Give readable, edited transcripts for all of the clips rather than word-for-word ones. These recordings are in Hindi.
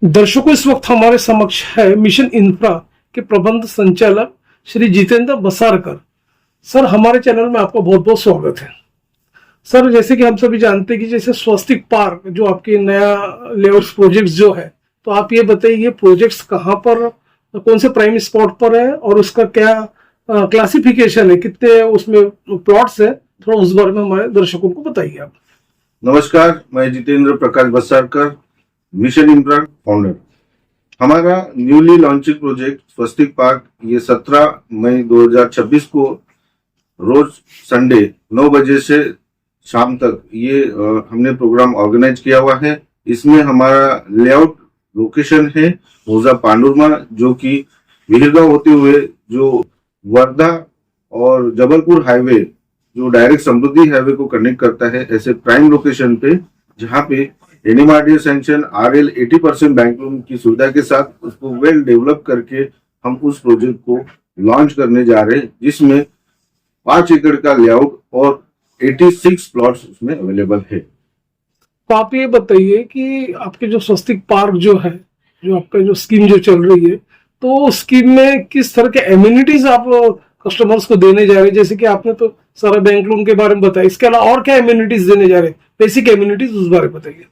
दर्शकों, इस वक्त हमारे समक्ष है मिशन इंफ्रा के प्रबंध संचालक श्री जितेंद्र बसारकर। सर, हमारे चैनल में आपका बहुत बहुत स्वागत है। सर, जैसे कि हम सभी जानते हैं कि जैसे स्वस्तिक पार्क जो आपकी नया लेआउट प्रोजेक्ट्स जो है, तो आप ये बताइए ये प्रोजेक्ट्स कहाँ पर, कौन से प्राइम स्पॉट पर है और उसका क्या क्लासिफिकेशन है, कितने उसमें प्लॉट्स है, थोड़ा उस बारे में हमारे दर्शकों को बताइए आप। नमस्कार, मैं जितेंद्र प्रकाश बसारकर, मिशन इंफ्रा फाउंडर। हमारा न्यूली लॉन्चिंग प्रोजेक्ट स्वस्तिक पार्क ये 17 मई 2026 को रोज संडे 9 बजे से शाम तक ये हमने प्रोग्राम ऑर्गेनाइज किया हुआ है। इसमें हमारा लेआउट लोकेशन है मौजा पांडुरमा, जो कि विहिरगांव होते हुए जो वर्धा और जबलपुर हाईवे जो डायरेक्ट समृद्धि हाईवे को कनेक्ट करता है, ऐसे प्राइम लोकेशन पे जहाँ पे NMRDA sanction RL 80% bank loan की सुविधा के साथ उसको वेल डेवलप करके हम उस प्रोजेक्ट को लॉन्च करने जा रहे हैं, जिसमें 5 एकड़ का लेआउट और 86 प्लॉट्स उसमें अवेलेबल है। तो आप ये बताइए कि आपके जो स्वस्तिक पार्क जो है, जो आपका जो स्कीम जो चल रही है, तो स्कीम में किस तरह के एम्यूनिटीज आप कस्टमर्स को देने जा रहे हैं? जैसे कि आपने तो सारा बैंक लोन के बारे में बताया, इसके अलावा और क्या एम्यूनिटीज देने जा रहे हैं, बेसिक एम्यूनिटीज, उस बारे में बताइए।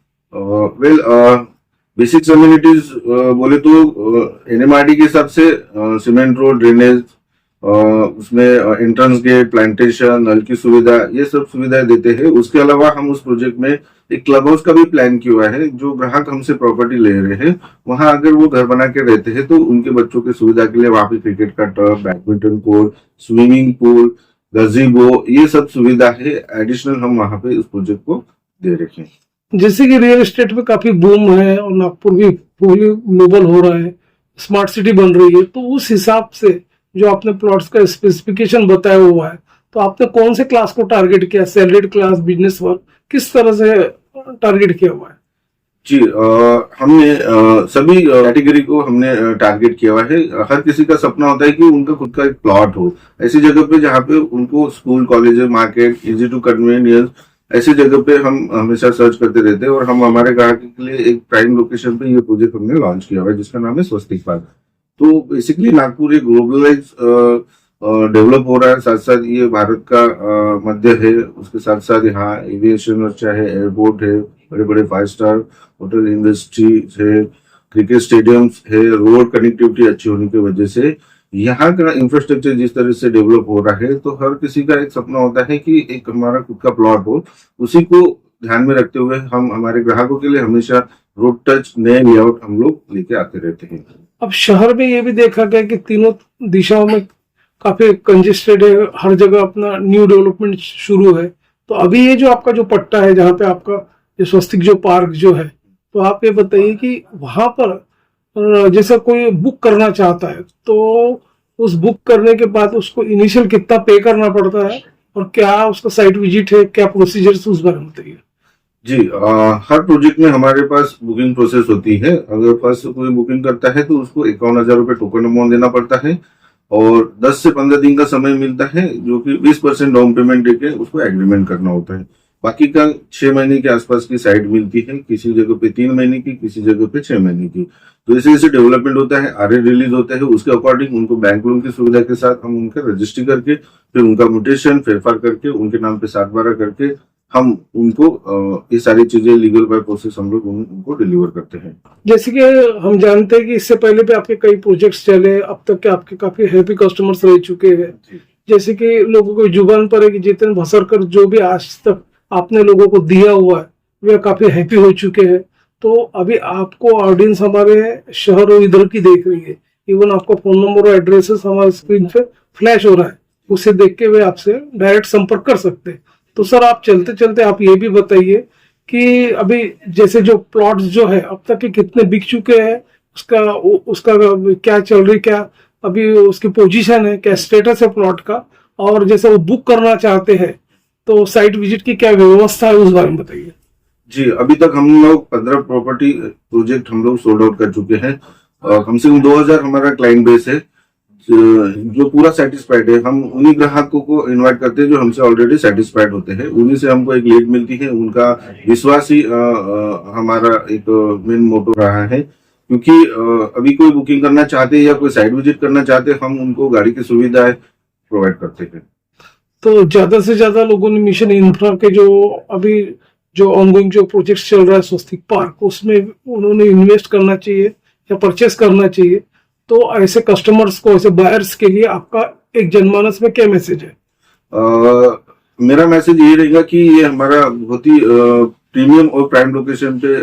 बेसिक एम्यूनिटीज बोले तो एनएमआरडी के हिसाब से सीमेंट रोड, ड्रेनेज, उसमें एंट्रेंस गेट, प्लांटेशन, नल की सुविधा, ये सब सुविधाएं देते हैं। उसके अलावा हम उस प्रोजेक्ट में एक क्लब हाउस का भी प्लान किया हुआ है। जो ग्राहक हमसे प्रॉपर्टी ले रहे हैं, वहां अगर वो घर बना के रहते हैं तो उनके बच्चों की सुविधा के लिए वहां पे क्रिकेट का turf, badminton court, swimming pool, गजीबो, ये सब सुविधा है एडिशनल हम वहां पे इस प्रोजेक्ट को दे रहे हैं। जैसे कि रियल एस्टेट में काफी बूम है और नागपुर भी पूरी ग्लोबल हो रहा है, स्मार्ट सिटी बन रही है, तो उस हिसाब से जो आपने प्लॉट्स का स्पेसिफिकेशन बताया हुआ है, तो आपने कौन से क्लास को टारगेट किया, सैलरीड क्लास, बिजनेस वर्क, किस तरह से टारगेट किया हुआ है? जी, हमने सभी कैटेगरी को हमने टारगेट किया हुआ है। हर किसी का सपना होता है कि उनका खुद का एक प्लॉट हो ऐसी जगह पे जहाँ पे उनको school, college, market, easy to convenience, ऐसी जगह पे हम हमेशा सर्च करते रहते हैं। और हम हमारे ग्राहक के लिए एक प्राइम लोकेशन पे ये प्रोजेक्ट हमने लॉन्च किया हुआ है, जिसका नाम है स्वस्तिक पार्क। तो बेसिकली नागपुर एक ग्लोबलाइज डेवलप हो रहा है, साथ साथ ये भारत का मध्य है। उसके साथ साथ यहाँ एविएशन अच्छा है, एयरपोर्ट है, बड़े बड़े 5 स्टार होटल इंडस्ट्री है, क्रिकेट स्टेडियम्स है, रोड कनेक्टिविटी अच्छी होने की वजह से यहाँ का इंफ्रास्ट्रक्चर जिस तरह से डेवलप हो रहा है, तो हर किसी का एक सपना होता है कि एक हमारा खुद का प्लॉट हो। उसी को ध्यान में रखते हुए हम हमारे ग्राहकों के लिए हमेशा रोड टच नए लेआउट हम लोग लेके आते रहते हैं। अब शहर में ये भी देखा गया कि तीनों दिशाओं में काफी कंजेस्टेड है, हर जगह अपना न्यू डेवलपमेंट शुरू है। तो अभी ये जो आपका जो पट्टा है, जहाँ पे आपका जो स्वस्तिक जो पार्क जो है, तो आप ये बताइए कि वहां पर जैसे कोई बुक करना चाहता है, तो उस बुक करने के बाद उसको इनिशियल कितना पे करना पड़ता है और क्या उसका साइट विजिट है, क्या प्रोसीजर्स, उस बारे में बताइए। जी, हर प्रोजेक्ट में हमारे पास बुकिंग प्रोसेस होती है। अगर फर्स्ट कोई बुकिंग करता है तो उसको 51,000 रुपए टोकन अमाउंट देना पड़ता है और 10 से 15 दिन का समय मिलता है, जो कि 20% डाउन पेमेंट देके उसको एग्रीमेंट करना होता है। बाकी का 6 महीने के आसपास की साइट मिलती है, किसी जगह पे 3 महीने की, किसी जगह पे 6 महीने की। तो जैसे जैसे डेवलपमेंट होता है, RL रिलीज होता है, उसके अकॉर्डिंग उनको बैंक लोन की सुविधा के साथ हम उनका रजिस्ट्री करके, फिर उनका म्यूटेशन फेरफार करके, उनके नाम पे 7/12 करके हम उनको ये सारी चीजें लीगल बाय प्रोसेस हम लोग उनको डिलीवर करते हैं। जैसे कि हम जानते हैं कि इससे पहले भी आपके कई प्रोजेक्ट्स चले, अब तक के आपके काफी हैप्पी कस्टमर्स रह चुके हैं। जैसे कि लोगों को जुबान पर है कि जितेंद्र बसारकर जो भी आज तक आपने लोगों को दिया हुआ है, वे काफी हैप्पी हो चुके हैं। तो अभी आपको ऑडियंस हमारे शहर और इधर की देख रही है, इवन आपका फोन नंबर और एड्रेसेस हमारे स्क्रीन पे फ्लैश हो रहा है, उसे देख के वे आपसे डायरेक्ट संपर्क कर सकते हैं। तो सर, आप चलते चलते आप ये भी बताइए कि अभी जैसे जो प्लॉट्स जो है अब तक के कितने बिक चुके हैं, उसका क्या चल रही, क्या अभी उसकी पोजीशन है, क्या स्टेटस है प्लॉट का, और जैसे वो बुक करना चाहते हैं तो साइट विजिट की क्या व्यवस्था है, उस बारे में बताइए। जी, अभी तक हम लोग 15 प्रॉपर्टी प्रोजेक्ट हम लोग सोल्ड आउट कर चुके हैं। कम से कम 2000 हमारा क्लाइंट बेस है जो पूरा सेटिस्फाइड है। हम उन्हीं ग्राहकों को इनवाइट करते हैं जो हमसे ऑलरेडी सेटिस्फाइड होते हैं। उन्हीं से हमको एक लीड मिलती है, उनका विश्वास ही हमारा एक मेन मोटो रहा है। क्योंकि अभी कोई बुकिंग करना चाहते हैं या कोई साइट विजिट करना चाहते हैं, हम उनको गाड़ी की सुविधाएं प्रोवाइड करते हैं। तो ज्यादा से ज्यादा लोगों ने मिशन इंफ्रा के जो अभी जो ऑनगोइंग जो प्रोजेक्ट चल रहा है स्वस्तिक पार्क, उसमें उन्होंने इन्वेस्ट करना चाहिए या परचेस करना चाहिए। तो ऐसे कस्टमर्स को, ऐसे बायर्स के लिए आपका एक जनमानस में क्या मैसेज है? मेरा मैसेज ये रहेगा कि ये हमारा बहुत ही प्रीमियम और प्राइम लोकेशन पे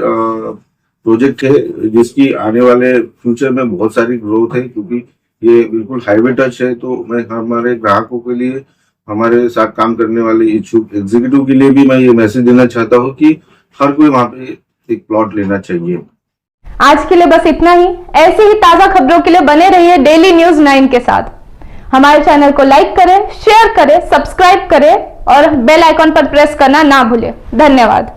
प्रोजेक्ट है, जिसकी आने वाले फ्यूचर में बहुत सारी ग्रोथ है, क्योंकि ये बिल्कुल हाईवे टच है। तो मैं हमारे ग्राहकों के लिए, हमारे साथ काम करने वाले इच्छुक एग्जीक्यूटिव के लिए भी मैं ये मैसेज देना चाहता हूँ कि हर कोई वहां पे एक प्लॉट लेना चाहिए। आज के लिए बस इतना ही। ऐसे ही ताजा खबरों के लिए बने रहिए डेली न्यूज 9 के साथ। हमारे चैनल को लाइक करें, शेयर करें, सब्सक्राइब करें और बेल आइकॉन पर प्रेस करना ना भूलें। धन्यवाद।